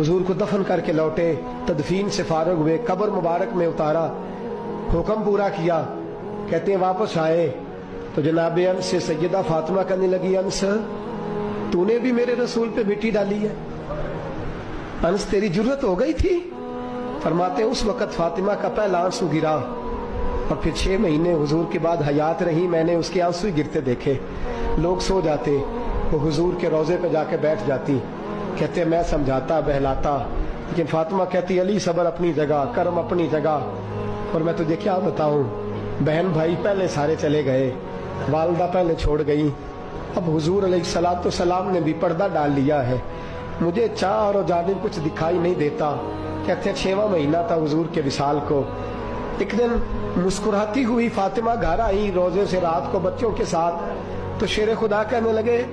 हुजूर को दफन करके लौटे, तदफीन से फारग हुए, कब्र मुबारक में उतारा, हुक्म पूरा किया। कहते हैं वापस आए तो जनाब अंस से सैयदा फातिमा कहने लगी, अंस तूने भी मेरे रसूल पे मिट्टी डाली है? अंस तेरी जुर्रत हो गई थी? फरमाते उस वक्त फातिमा का पहला आंसू गिरा और फिर 6 महीने हुजूर के बाद हयात रही, मैंने उसके आंसू ही गिरते देखे। लोग सो जाते, वो हुजूर के रोजे पे जाके बैठ जाती। कहते मैं समझाता बहलाता, लेकिन फातिमा कहती अली सबर अपनी जगह, कर्म अपनी जगह। और मैं तुझे क्या बताऊं, बहन भाई पहले सारे चले गए, वालदा पहले छोड़ गई, अब हुजूर अलैहिस्सलातु सलाम ने भी पर्दा डाल लिया है, मुझे चार और जानिब कुछ दिखाई नहीं देता। कहते 6वां महीना था हुजूर के विसाल को। एक दिन मुस्कुराती हुई फातिमा घर आई रोजे से रात को बच्चों के साथ, तो शेर खुदा कहने लगे,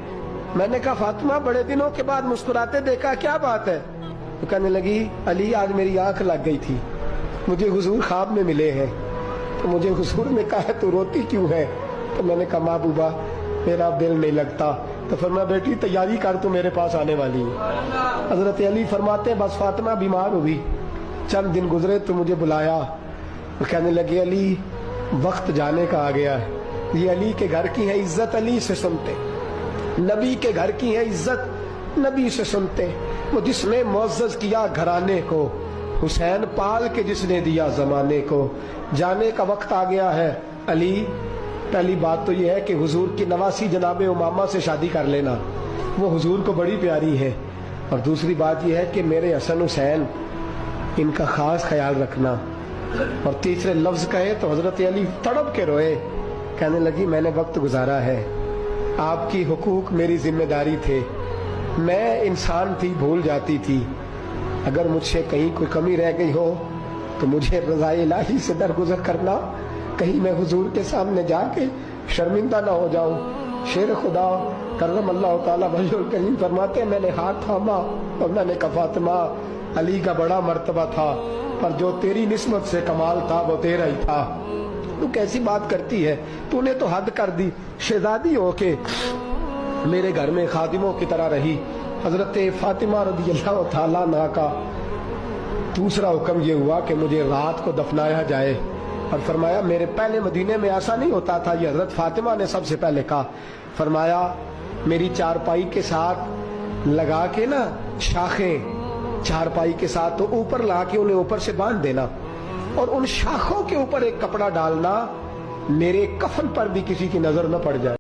मैंने कहा फातिमा बड़े दिनों के बाद मुस्कुराते देखा, क्या बात है? तो कहने लगी अली आज मेरी आंख लग गई थी, मुझे हुजूर ख्वाब में मिले हैं, तो मुझे हुजूर ने कहा तू रोती क्यों है? तो मैंने कहा महबूबा मेरा दिल नहीं लगता। तो फरमाया बेटी तैयारी कर, तू मेरे पास आने वाली है। हजरत अली फरमाते बस फातिमा बीमार हुई, चंद दिन गुजरे तो मुझे बुलाया, तो कहने लगे अली वक्त जाने का आ गया है, ये अली के घर की है इज्जत अली से सुनते, नबी के घर की है इज्जत नबी से सुनते। वो जिसने मुअज़्ज़ज़ किया घराने को, हुसैन पाल के जिसने दिया जमाने को, जाने का वक्त आ गया है अली। पहली बात तो यह है कि हुजूर की नवासी जनाब उमामा से शादी कर लेना, वो हुजूर को बड़ी प्यारी है। और दूसरी बात यह है कि मेरे हसन हुसैन इनका खास ख्याल रखना। और तीसरे लफ्ज कहे तो हजरत अली तड़प के रोए, कहने लगी मैंने वक्त गुजारा है, आपकी हुकूक मेरी जिम्मेदारी थे, मैं इंसान थी भूल जाती थी, अगर मुझसे कहीं कोई कमी रह गई हो तो मुझे रज़ाए इलाही से दरगुजर करना, कहीं मैं हुजूर के सामने जाके शर्मिंदा ना हो जाऊं। शेर खुदा करम अल्लाह ताला वजहुल करीम फरमाते मैंने हाथ थामा और मैंने कहा फातिमा अली का बड़ा मर्तबा था, पर जो तेरी निस्बत से कमाल था वो तेरा ही था। तू कैसी बात करती है, तूने तो हद कर दी, शहजादी हो के मेरे घर में खादिमों की तरह रही। हजरत फातिमा रज़ियल्लाहु ताला अन्हा का दूसरा हुक्म ये हुआ कि मुझे रात को दफनाया जाए। और फरमाया मेरे पहले मदीने में ऐसा नहीं होता था, ये हजरत फातिमा ने सबसे पहले कहा। फरमाया मेरी चारपाई के साथ लगा के ना शाखें, चारपाई के साथ तो ऊपर ला के उन्हें ऊपर से बांध देना और उन शाखों के ऊपर एक कपड़ा डालना, मेरे कफन पर भी किसी की नजर न पड़ जाए।